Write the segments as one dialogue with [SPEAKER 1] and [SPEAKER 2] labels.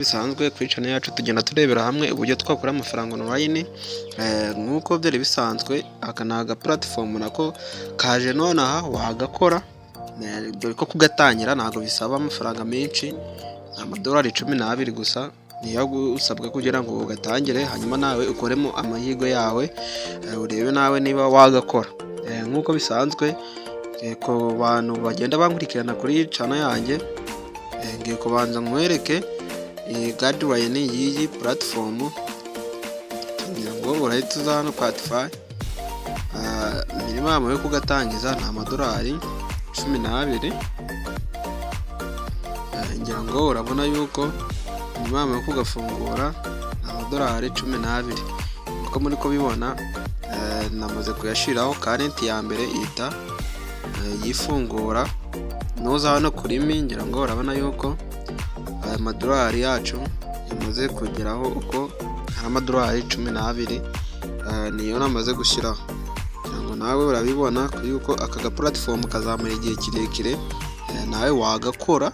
[SPEAKER 1] Bisanzwe kuri channel yacu tugenda turebera hamwe uburyo twakora amafaranga online nkuko byari bisanzwe. Aka ni aga platform nako kaje none aha wagakora dore ko kugatangira ntago bisaba amafaranga menshi, amadolari 12 gusa niyo usabwa kugira ngo ugatangire, hanyuma nawe ukoremo amahirwe yawe urebe nawe niba wagakora nkuko bisanzwe. Ko bantu bagenda bankurikirana kuri channel yanjye ngiye kubanza nkwereke guideline y'iyi platform kugira ngo urahita uza hano Spotify. Minimum yo kugatangiza ni amadolari 12. Ngira ngo urabona yuko minimum yo kugafungura amadolari 12 uko muri ko bibona. Namaze kuyashiraho current ya mbere ita yifungura noza hano kuri mi. Ngira ngo urabona yuko aya madolari yacu yamaze kugeraho uko hari amadolari 12 niyo namaze gushyiraho. Ngo nawe urabibona yuko aka platform kazamara igihe kirekire, nawe wagakora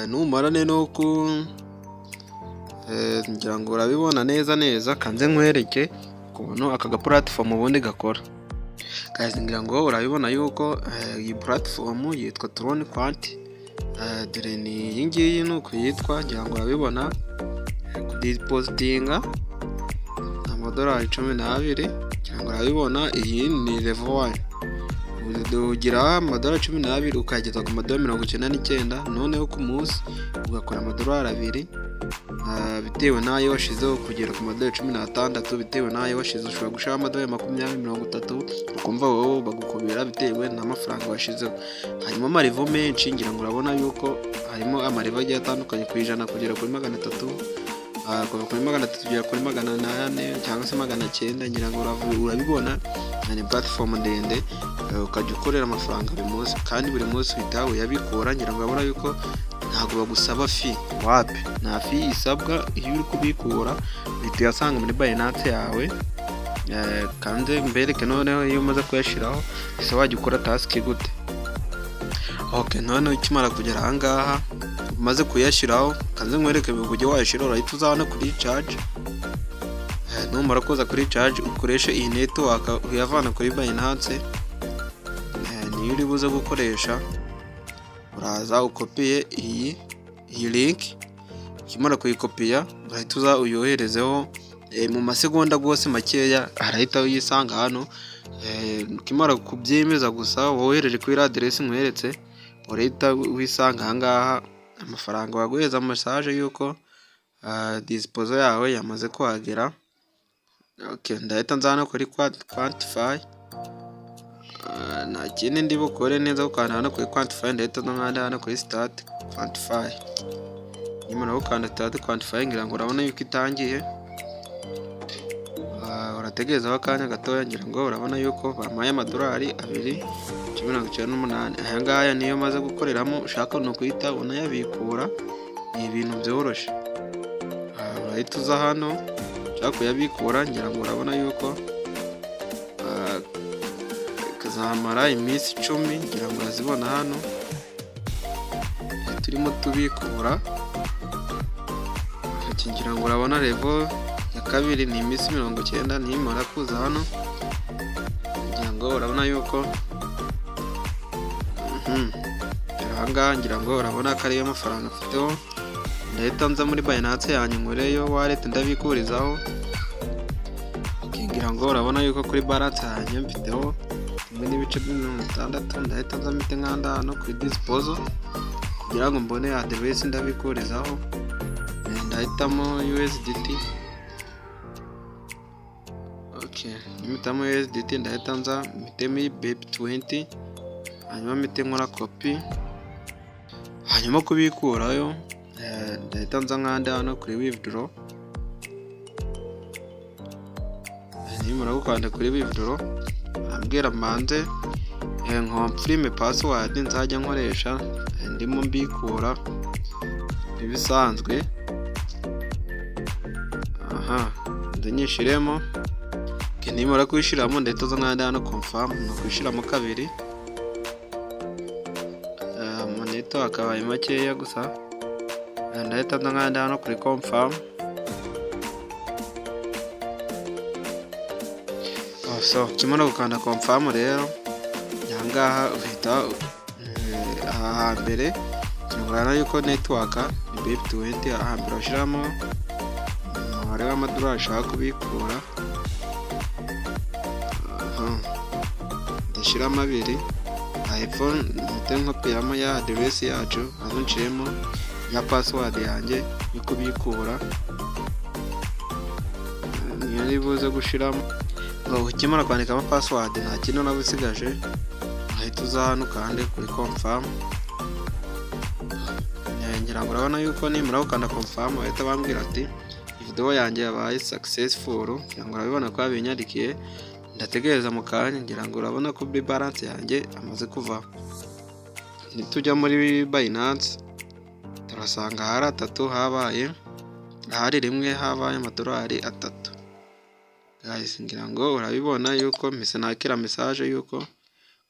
[SPEAKER 1] numarane no ku ngira ngo urabibona neza kanze nkwereke kubona aka platform ubundi gakora. Guys, ngira ngo urabibona yuko iyi platform yitwa Tron Quant. Dore ni iyi ngiyi nuko yitwa, ngira ngo urabibona kudepositinga amadolari 12. Ngira ngo urabibona iyi ni level 1 ugira amadolari 12 ukageza ku madolari 99. Noneho ku munsi ugakora amadolari 2 bitewe nayo washizeho kugera ku madolari 16. Bitewe nayo washizeho ushobora gushaka amadolari 20-30 ukumva wowe bagukubira bitewe n'amafaranga washizeho. Hanyuma amarivo menshi ngira ngo urabona yuko harimo amarivo agiye atandukanye ku ijana kugera kuri 300, kuva kuri 300 kugera kuri 800 cyangwa se 900. Ngira ngo urabibona ni platform ndende ukajya ukorera amafaranga buri munsi, kandi buri munsi uhita uyabikora. Ngira ngo urabona yuko ntago bagusaba fee, wapi nta fee isabwa iyo uri kubikura uhita uyasanga muri Binance yawe. Kandi mbereke noneho iyo umaze kuyashiraho ese wajya ukora task gute. Okay, noneho ikimara kugera aha ngaha umaze kuyashiraho kanze nkwereke uburyo wayashiraho. Urahita uza hano kuri charge, numara koza kuri charge ukoreshe iyi network uyavana kuri Binance niyo uri buze gukoresha. Uraza ukopiye iyi link, kimara kuyikopiya urahita uza uyoherezeho mu masegonda gose makeya arahita uyisanga hano. Kimara kubyemeza gusa wohereje kuri address nkweretse urahita wisanga aha ngaha amafaranga waguheza message yuko disposal yawe yamaze kuhagera. Okay, ndahita nzana kuri Quantify. Nta kindi ndi bukore neza gukanda hano kuri Quantify. Ndahita nkanda hano kuri Start Quantify. Nyuma no gukanda Start Quantify ngira ngo urabona yuko itangiye. Urategereza akanya gatoya. Ngira ngo urabona yuko bamaye amadolari 2.98. Aya ngaya niyo maze gukoreramo. Ushaka no kuhita unayabikura, ni ibintu byoroshye. Urahita uza hano ushaka kuyabikura. Ngira ngo urabona yuko kazamara iminsi 10. Ngira ngo urazibona hano turimo tubikura. Ngira ngo urabona level ya kabiri ni iminsi 90. Nimara kuza hano ngira ngo urabona yuko aha ngira ngo urabona ko ariyo mafaranga afiteho. Ndahita nza muri Binance yanyu nkoreyo wallet ndabikurizaho. Ngira ngo urabona yuko kuri balance yanyu mfiteho 1.60. Ndahita nza mite nkanda hano kuri disposal kugira ngo mbone address ndabikurizaho. Ndahitamo USDT. Okay, nimitamo USDT ndahita nza mitemo BEP20. Hanyuma mite nkora copy. Hanyuma kubikurayo ndahita nza nkanda hano kuri withdraw. Nimara gukanda kuri withdraw ambwira manze nkomfirime password nzajya nkoresha ndimo mbikura bibisanzwe. Ndanyishiremo. Nimara kwishiramo ndahita nza nkanda hano confirm no kwishiramo kabiri. Moneto akabaye makeya gusa ndahita nkanda hano kuri confirm. So kimara gukanda confirm rero yangaha uhita aha hambere kirabona yuko network ni BIP20 ahambere ushiramo umubare w'amadolari ushaka kubikura. Ndashiramo 2 iPhone nkopiyamo ya address yacu hano nciyemo ya password yanjye yo kubikura niyo nibuze gushiramo. Ukimara kwandikamo password nta kintu nabusigaje ahita uza hano kandi kuri confirm. Ngira ngo urabona yuko nimara gukanda confirm ahita bambwira ati video yanjye yabaye successful. Ngira ngo urabibona ko babinyandikiye, ndategereza mu kanya. Ngira ngo urabona ko balance yanjye amaze kuva. Nitujya muri Binance turasanga hari 3 habaye, hari rimwe habaye amadolari 3. Guys, ngira ngo urabibona yuko mise nakira message yuko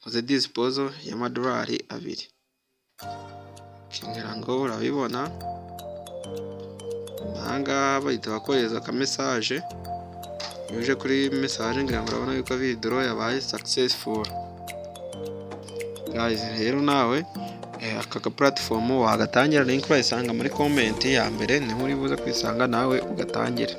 [SPEAKER 1] nkoze disposal y'amadolari 2. Ngira ngo urabibona nanga bahita bakohereza ka message yuje kuri message. Ngira ngo urabona yuko withdraw yabaye successful. Guys, rero nawe aka platform wagatangira, link urayisanga muri comment ya mbere, niho uri buze kwisanga nawe ugatangira.